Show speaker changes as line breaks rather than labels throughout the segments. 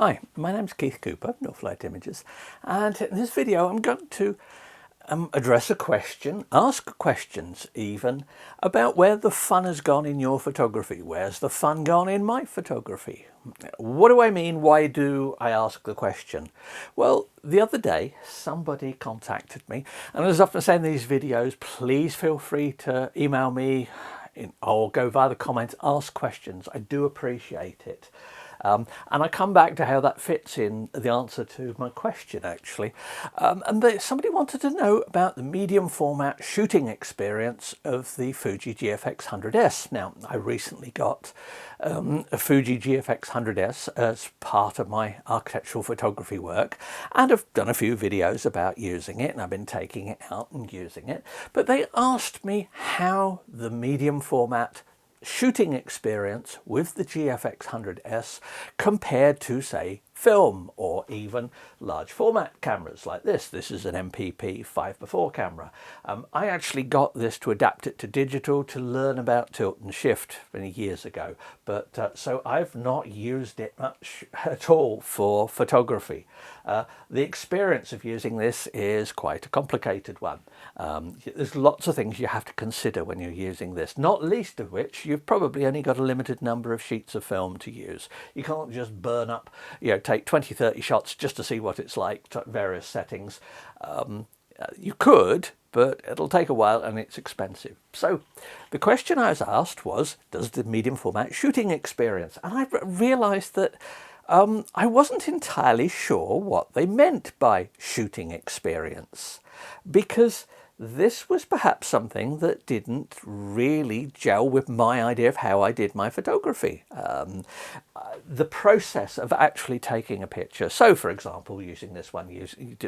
Hi, my name's Keith Cooper, Northlight Images, and in this video I'm going to address a question, ask questions even, about where the fun has gone in your photography. Where's the fun gone in my photography? What do I mean? Why do I ask the question? Well, the other day somebody contacted me, and as I often say in these videos, please feel free to email me or go via the comments, ask questions. I do appreciate it. And I come back to how that fits in the answer to my question, actually. Somebody wanted to know about the medium format shooting experience of the Fuji GFX 100S. Now, I recently got a Fuji GFX 100S as part of my architectural photography work, and I've done a few videos about using it, and I've been taking it out and using it. But they asked me how the medium format shooting experience with the GFX 100S compared to, say, film or even large format cameras like this. This is an MPP 5x4 camera. I actually got this to adapt it to digital to learn about tilt and shift many years ago, but so I've not used it much at all for photography. The experience of using this is quite a complicated one. There's lots of things you have to consider when you're using this, not least of which you've probably only got a limited number of sheets of film to use. You can't just burn up, take 20-30 shots just to see what it's like at various settings. You could, but it'll take a while and it's expensive. So the question I was asked was, does the medium format shooting experience? And I realized that I wasn't entirely sure what they meant by shooting experience, because this was perhaps something that didn't really gel with my idea of how I did my photography. The process of actually taking a picture. So, for example, using this one,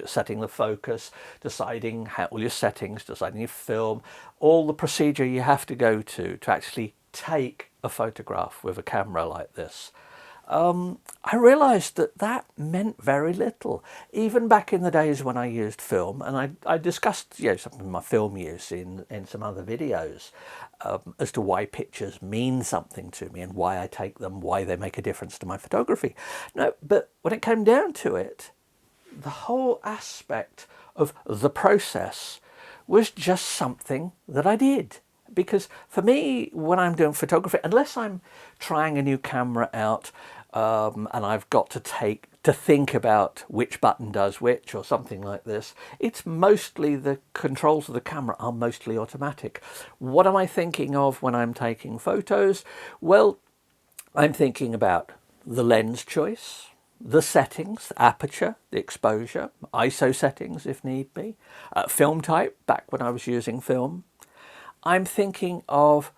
setting the focus, deciding all your settings, deciding your film, all the procedure you have to go to actually take a photograph with a camera like this. I realised that meant very little, even back in the days when I used film, and I discussed some of my film use in some other videos as to why pictures mean something to me and why I take them, why they make a difference to my photography. No, but when it came down to it, the whole aspect of the process was just something that I did. Because for me, when I'm doing photography, unless I'm trying a new camera out and I've got to think about which button does which or something like this, it's mostly the controls of the camera are mostly automatic. What am I thinking of when I'm taking photos? Well, I'm thinking about the lens choice, the settings, the aperture, the exposure, ISO settings if need be, film type, back when I was using film. I'm thinking of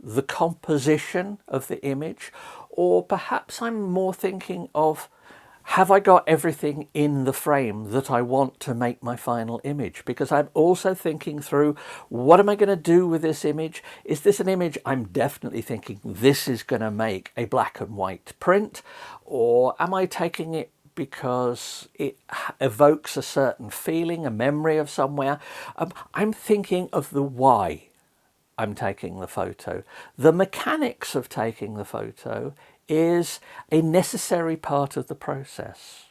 the composition of the image, or perhaps I'm more thinking of, have I got everything in the frame that I want to make my final image? Because I'm also thinking through, what am I going to do with this image? Is this an image I'm definitely thinking this is going to make a black and white print? Or am I taking it because it evokes a certain feeling, a memory of somewhere? I'm thinking of the why I'm taking the photo. The mechanics of taking the photo is a necessary part of the process.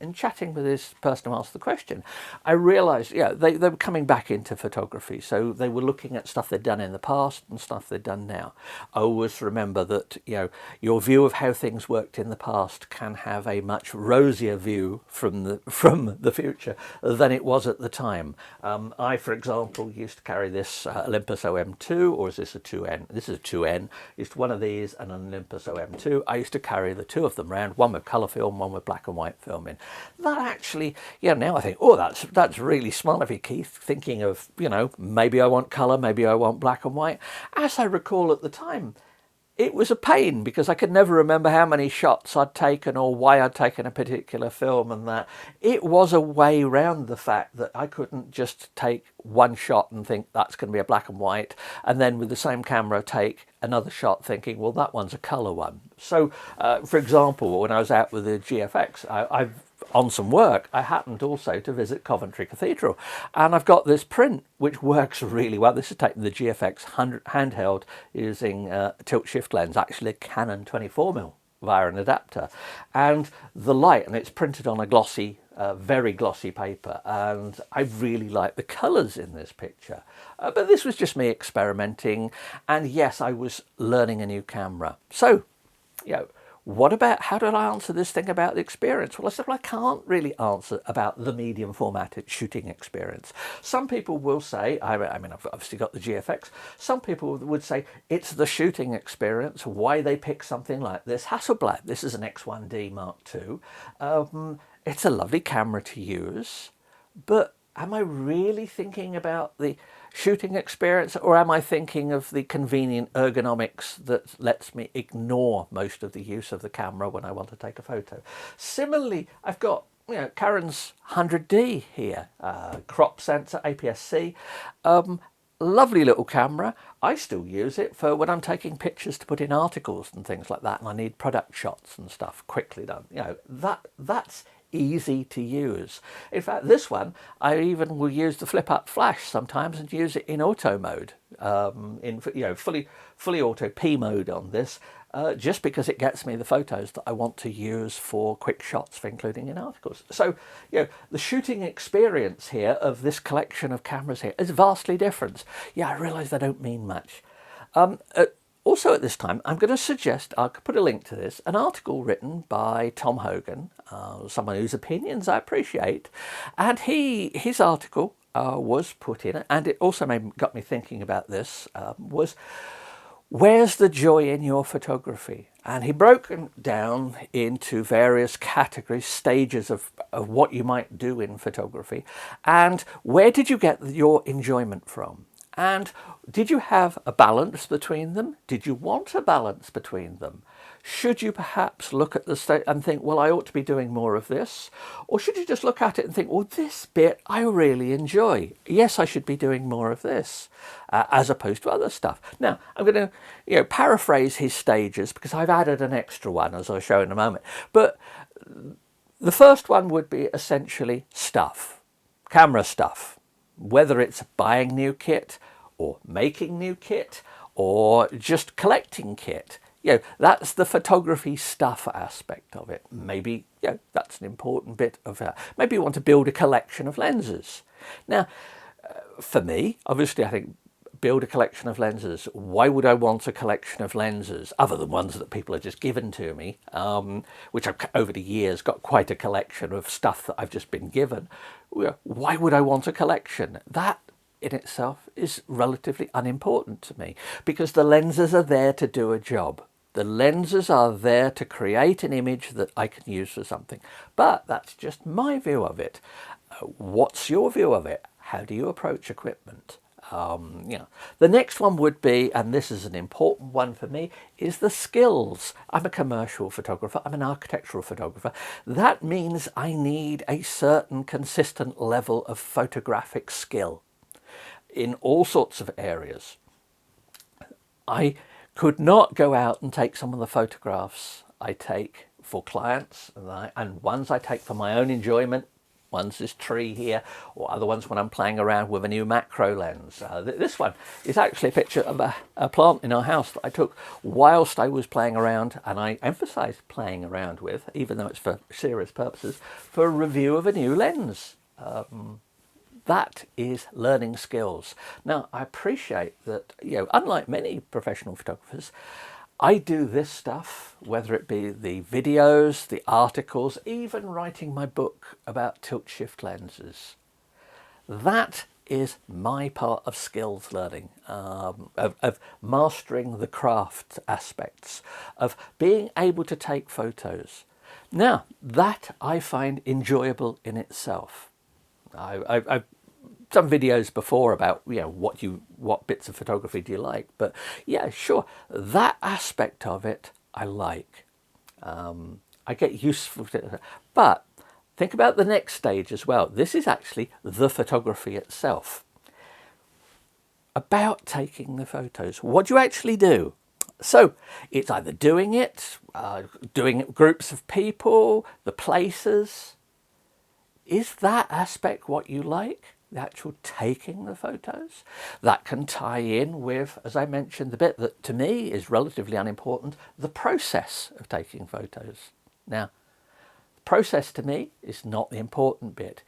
In chatting with this person who asked the question, I realised, they were coming back into photography, so they were looking at stuff they'd done in the past and stuff they'd done now. I always remember that, your view of how things worked in the past can have a much rosier view from the future than it was at the time. I, for example, used to carry this Olympus OM2, or is this a 2N? This is a 2N. Used one of these and an Olympus OM2. I used to carry the two of them around, one with colour film, one with black and white film. That actually, now I think, that's really smart of you, Keith, thinking of, maybe I want colour, maybe I want black and white. As I recall at the time, it was a pain because I could never remember how many shots I'd taken or why I'd taken a particular film, and that it was a way around the fact that I couldn't just take one shot and think that's going to be a black and white, and then with the same camera take another shot thinking, well, that one's a colour one. So, for example, when I was out with the GFX, I've on some work, I happened also to visit Coventry Cathedral, and I've got this print which works really well. This is taking the GFX 100 handheld using a tilt shift lens, actually a Canon 24mm via an adapter, and the light, and it's printed on a glossy, very glossy paper, and I really like the colours in this picture. But this was just me experimenting, and yes, I was learning a new camera. So, what about, how did I answer this thing about the experience? Well, I said, well, I can't really answer about the medium formatted shooting experience. Some people will say, I mean, I've obviously got the GFX. Some people would say it's the shooting experience, why they pick something like this. Hasselblad, this is an X1D Mark II. It's a lovely camera to use, but am I really thinking about the shooting experience, or am I thinking of the convenient ergonomics that lets me ignore most of the use of the camera when I want to take a photo? Similarly, I've got Karen's 100D here, crop sensor, APS-C, lovely little camera. I still use it for when I'm taking pictures to put in articles and things like that, and I need product shots and stuff quickly done. That's easy to use. In fact, this one, I even will use the flip up flash sometimes and use it in auto mode, in fully auto P mode on this, just because it gets me the photos that I want to use for quick shots for including in articles. So, the shooting experience here of this collection of cameras here is vastly different. Yeah, I realise they don't mean much. Also at this time, I'm going to suggest, I'll put a link to this, an article written by Thom Hogan, someone whose opinions I appreciate. And his article was put in, and it also got me thinking about this, was, where's the joy in your photography? And he broke them down into various categories, stages of what you might do in photography. And where did you get your enjoyment from? And did you have a balance between them? Did you want a balance between them? Should you perhaps look at the state and think, well, I ought to be doing more of this? Or should you just look at it and think, well, this bit I really enjoy. Yes, I should be doing more of this, as opposed to other stuff. Now, I'm going to paraphrase his stages, because I've added an extra one, as I'll show in a moment. But the first one would be essentially stuff, camera stuff. Whether it's buying new kit or making new kit or just collecting kit, that's the photography stuff aspect of it. Maybe, that's an important bit of it. Maybe you want to build a collection of lenses. Now, for me, obviously, I think build a collection of lenses. Why would I want a collection of lenses other than ones that people have just given to me, which I've over the years got quite a collection of stuff that I've just been given? Why would I want a collection? That in itself is relatively unimportant to me, because the lenses are there to do a job. The lenses are there to create an image that I can use for something. But that's just my view of it. What's your view of it? How do you approach equipment? The next one would be, and this is an important one for me, is the skills. I'm a commercial photographer. I'm an architectural photographer. That means I need a certain consistent level of photographic skill in all sorts of areas. I could not go out and take some of the photographs I take for clients and ones I take for my own enjoyment. One's this tree here, or other ones when I'm playing around with a new macro lens. This one is actually a picture of a plant in our house that I took whilst I was playing around, and I emphasise playing around with, even though it's for serious purposes, for a review of a new lens. That is learning skills. Now, I appreciate that, unlike many professional photographers, I do this stuff, whether it be the videos, the articles, even writing my book about tilt-shift lenses. That is my part of skills learning, of mastering the craft aspects, of being able to take photos. Now, that I find enjoyable in itself. I've done videos before about what bits of photography do you like, but yeah, sure, that aspect of it I like. I get useful to it. But think about the next stage as well. This is actually the photography itself, about taking the photos. What do you actually do? So it's either doing it groups of people, the places. Is that aspect what you like? the actual taking the photos. That can tie in with, as I mentioned, the bit that to me is relatively unimportant, the process of taking photos. Now, process to me is not the important bit.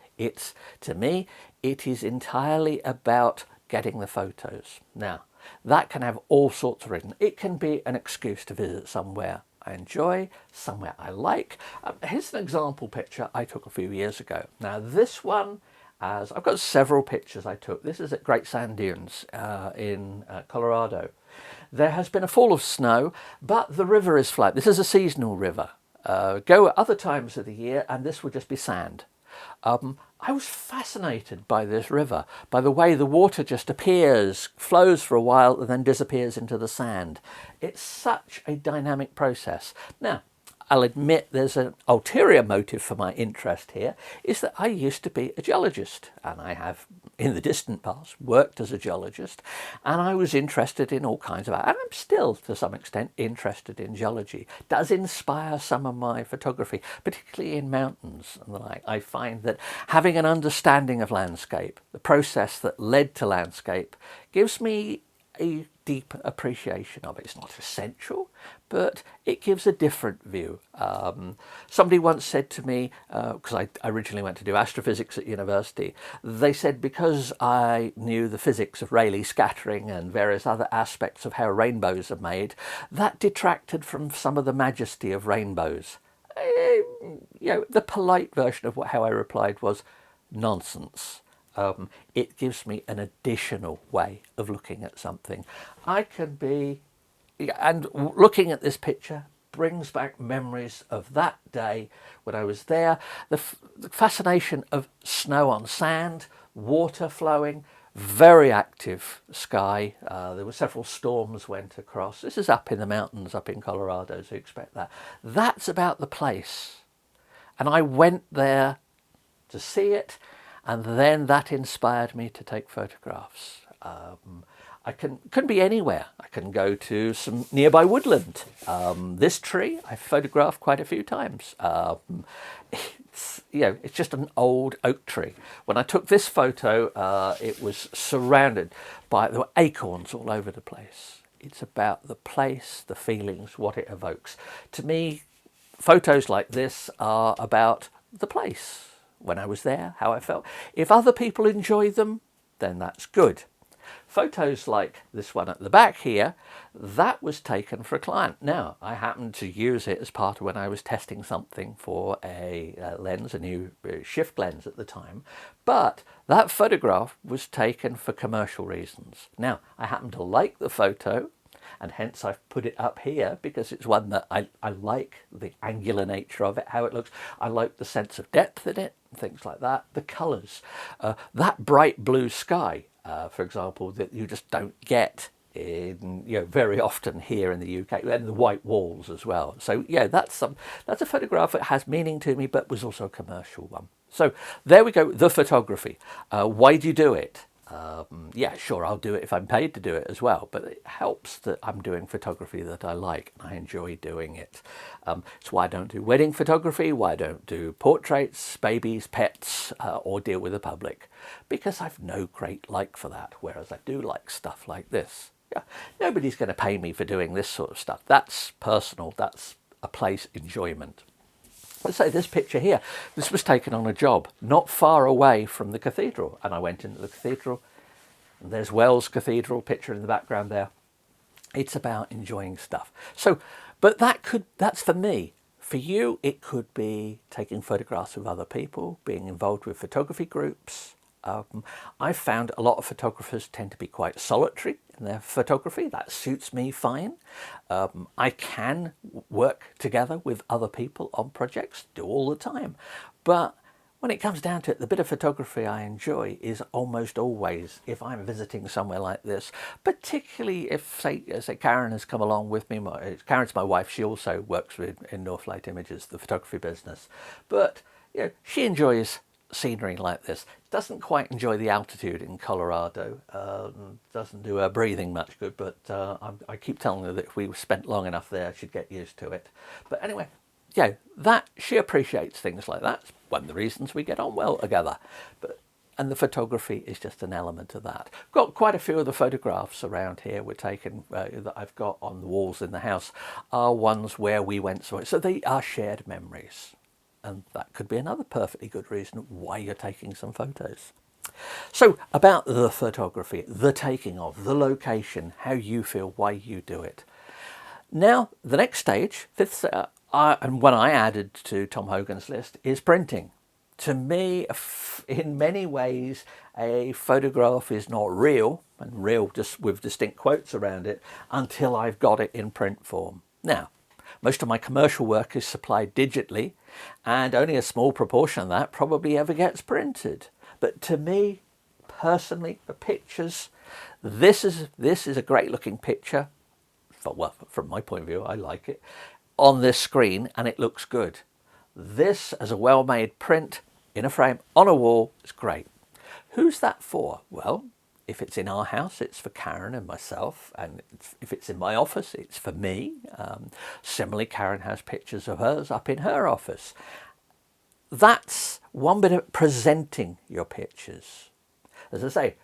To me, it is entirely about getting the photos. Now, that can have all sorts of reasons. It can be an excuse to visit somewhere I enjoy, somewhere I like. Here's an example picture I took a few years ago. Now, this one, I've got several pictures I took. This is at Great Sand Dunes in Colorado. There has been a fall of snow, but the river is flat. This is a seasonal river. Go at other times of the year and this would just be sand. I was fascinated by this river, by the way the water just appears, flows for a while and then disappears into the sand. It's such a dynamic process. Now, I'll admit there's an ulterior motive for my interest here, is that I used to be a geologist, and I have, in the distant past, worked as a geologist, and I was interested in all kinds of, and I'm still, to some extent, interested in geology. It does inspire some of my photography, particularly in mountains and the like. I find that having an understanding of landscape, the process that led to landscape, gives me a deep appreciation of it. It's not essential, but it gives a different view. Somebody once said to me, because I originally went to do astrophysics at university, they said because I knew the physics of Rayleigh scattering and various other aspects of how rainbows are made, that detracted from some of the majesty of rainbows. The polite version of how I replied was nonsense. It gives me an additional way of looking at something. And looking at this picture brings back memories of that day when I was there. The fascination of snow on sand, water flowing, very active sky. There were several storms went across. This is up in the mountains, up in Colorado, so you expect that. That's about the place. And I went there to see it. And then that inspired me to take photographs. I couldn't be anywhere. I can go to some nearby woodland. This tree I photographed quite a few times. It's just an old oak tree. When I took this photo, it was surrounded by, there were acorns all over the place. It's about the place, the feelings, what it evokes. To me, photos like this are about the place. When I was there, how I felt. If other people enjoy them, then that's good. Photos like this one at the back here, that was taken for a client. Now, I happened to use it as part of when I was testing something for a lens, a new shift lens at the time, but that photograph was taken for commercial reasons. Now, I happen to like the photo, and hence I've put it up here because it's one that I like the angular nature of it, how it looks. I like the sense of depth in it, things like that. The colours, that bright blue sky, for example, that you just don't get in very often here in the UK, and the white walls as well. So yeah, that's a photograph that has meaning to me, but was also a commercial one. So there we go, the photography. Why do you do it? Yeah, sure, I'll do it if I'm paid to do it as well, but it helps that I'm doing photography that I like and I enjoy doing it. It's why I don't do wedding photography, why I don't do portraits, babies, pets, or deal with the public, because I've no great like for that, whereas I do like stuff like this. Yeah, nobody's going to pay me for doing this sort of stuff. That's personal, that's a place enjoyment. Let's say this picture here, this was taken on a job not far away from the cathedral, and I went into the cathedral, and there's Wells Cathedral picture in the background there. It's about enjoying stuff. So, but that's for me. For you, it could be taking photographs of other people, being involved with photography groups. I've found a lot of photographers tend to be quite solitary in their photography. That suits me fine. I can work together with other people on projects, do all the time. But when it comes down to it, the bit of photography I enjoy is almost always if I'm visiting somewhere like this, particularly if, say Karen has come along with me. Karen's my wife. She also works in Northlight Images, the photography business. But she enjoys scenery like this. Doesn't quite enjoy the altitude in Colorado. Doesn't do her breathing much good, but I keep telling her that if we spent long enough there, she'd get used to it. But anyway, that she appreciates things like that. It's one of the reasons we get on well together. But and the photography is just an element of that. Got quite a few of the photographs around here we're taken that I've got on the walls in the house are ones where we went somewhere. So they are shared memories. And that could be another perfectly good reason why you're taking some photos. So about the photography, the taking of, the location, how you feel, why you do it. Now, the next stage, fifth, and one I added to Thom Hogan's list, is printing. To me, in many ways, a photograph is not real, and real just with distinct quotes around it, until I've got it in print form. Now, most of my commercial work is supplied digitally, and only a small proportion of that probably ever gets printed. But to me, personally, the pictures, this is a great looking picture. Well, from my point of view, I like it, on this screen, and it looks good. This, as a well-made print, in a frame, on a wall, is great. Who's that for? Well, if it's in our house, it's for Karen and myself, and if it's in my office, it's for me. Similarly, Karen has pictures of hers up in her office. That's one bit of presenting your pictures. As I say,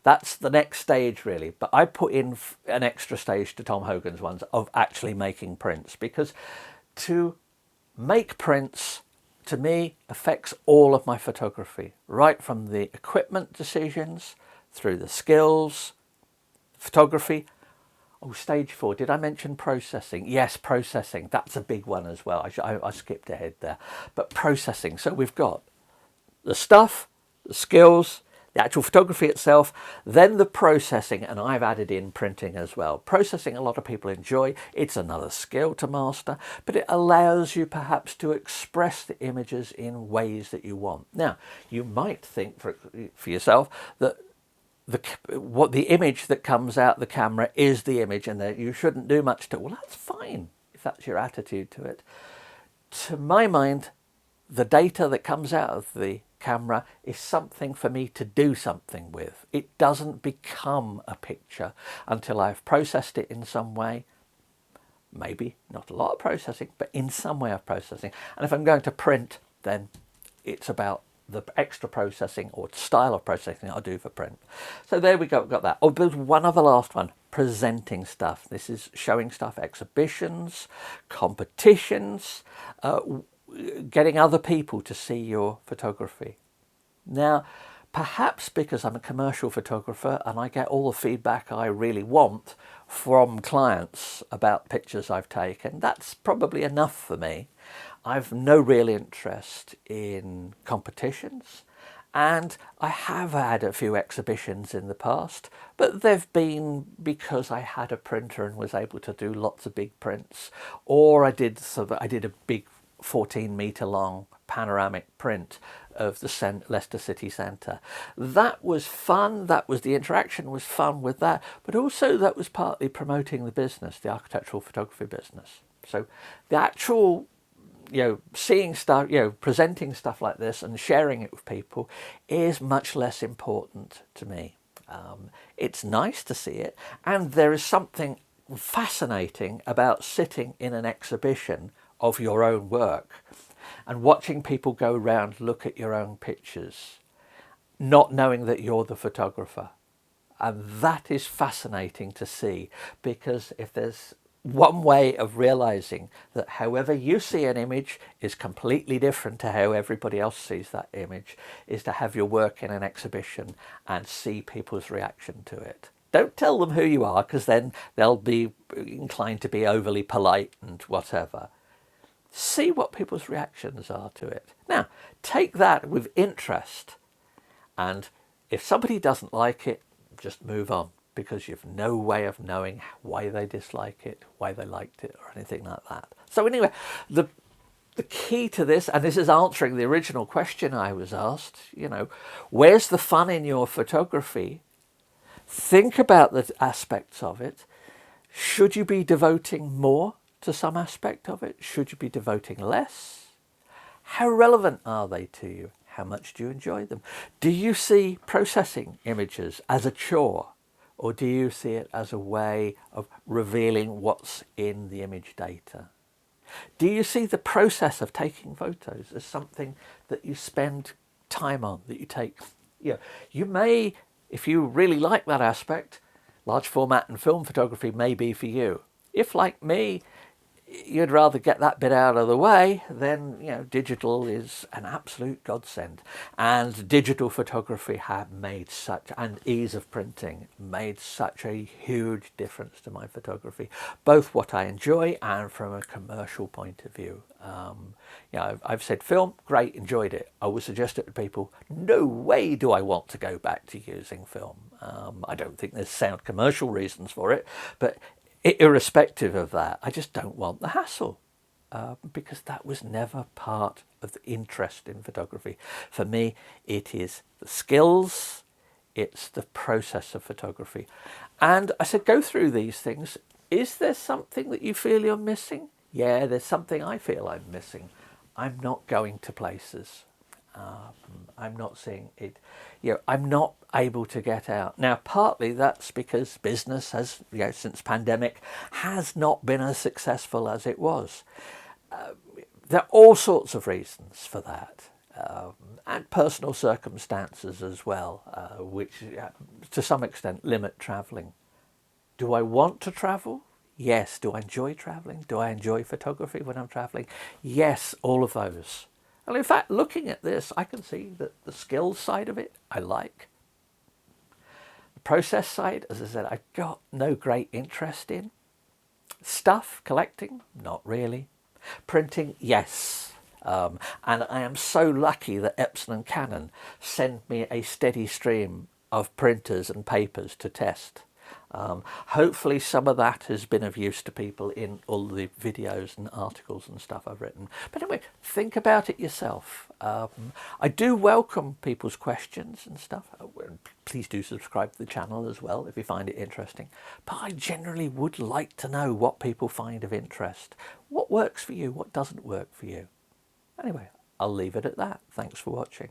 that's the next stage really, but I put in an extra stage to Thom Hogan's ones of actually making prints, because to make prints, to me, affects all of my photography, right from the equipment decisions, through the skills, photography. Oh, stage 4, did I mention processing? Yes, processing, that's a big one as well. I skipped ahead there. But processing, so we've got the stuff, the skills, the actual photography itself, then the processing, and I've added in printing as well. Processing, a lot of people enjoy. It's another skill to master, but it allows you perhaps to express the images in ways that you want. Now, you might think for yourself that the image that comes out the camera is the image, and that you shouldn't do much to it. Well, that's fine if that's your attitude to it. To my mind, the data that comes out of the camera is something for me to do something with. It doesn't become a picture until I've processed it in some way. Maybe not a lot of processing, but in some way of processing. And if I'm going to print, then it's about the extra processing or style of processing I do for print. So there we go, got that. Oh, there's one other last one, presenting stuff. This is showing stuff, exhibitions, competitions, getting other people to see your photography. Now, perhaps because I'm a commercial photographer and I get all the feedback I really want from clients about pictures I've taken, that's probably enough for me. I've no real interest in competitions, and I have had a few exhibitions in the past, but they've been because I had a printer and was able to do lots of big prints, or I did a big 14-metre long panoramic print of the Leicester City Centre. That was fun. The interaction was fun with that, but also that was partly promoting the business, the architectural photography business. So the actual, seeing stuff, presenting stuff like this and sharing it with people is much less important to me. It's nice to see it, and there is something fascinating about sitting in an exhibition of your own work and watching people go around, look at your own pictures, not knowing that you're the photographer. And that is fascinating to see, because if there's one way of realizing that however you see an image is completely different to how everybody else sees that image, is to have your work in an exhibition and see people's reaction to it. Don't tell them who you are, because then they'll be inclined to be overly polite and whatever. See what people's reactions are to it. Now, take that with interest, and if somebody doesn't like it, just move on, because you've no way of knowing why they dislike it, why they liked it, or anything like that. So anyway, the key to this, and this is answering the original question I was asked, where's the fun in your photography? Think about the aspects of it. Should you be devoting more to some aspect of it? Should you be devoting less? How relevant are they to you? How much do you enjoy them? Do you see processing images as a chore, or do you see it as a way of revealing what's in the image data? Do you see the process of taking photos as something that you spend time on, that you take You may, if you really like that aspect, large format and film photography may be for you. If, like me, you'd rather get that bit out of the way, then digital is an absolute godsend. And digital photography have made such, and ease of printing made such a huge difference to my photography, both what I enjoy and from a commercial point of view. I've said film, great, enjoyed it. I would suggest it to people. No way do I want to go back to using film. I don't think there's sound commercial reasons for it, but irrespective of that, I just don't want the hassle, because that was never part of the interest in photography. For me, it is the skills, it's the process of photography. And I said, go through these things. Is there something that you feel you're missing? Yeah, there's something I feel I'm missing. I'm not going to places. I'm not seeing it. I'm not able to get out. Now, partly that's because business has, since pandemic, has not been as successful as it was. There are all sorts of reasons for that, and personal circumstances as well, which to some extent limit travelling. Do I want to travel? Yes. Do I enjoy travelling? Do I enjoy photography when I'm travelling? Yes, all of those. And in fact, looking at this, I can see that the skills side of it, I like. The process side, as I said, I've got no great interest in. Stuff, collecting, not really. Printing, yes. And I am so lucky that Epson and Canon send me a steady stream of printers and papers to test. Hopefully some of that has been of use to people in all the videos and articles and stuff I've written. But anyway, think about it yourself. I do welcome people's questions and stuff. Please do subscribe to the channel as well if you find it interesting. But I generally would like to know what people find of interest. What works for you? What doesn't work for you? Anyway, I'll leave it at that. Thanks for watching.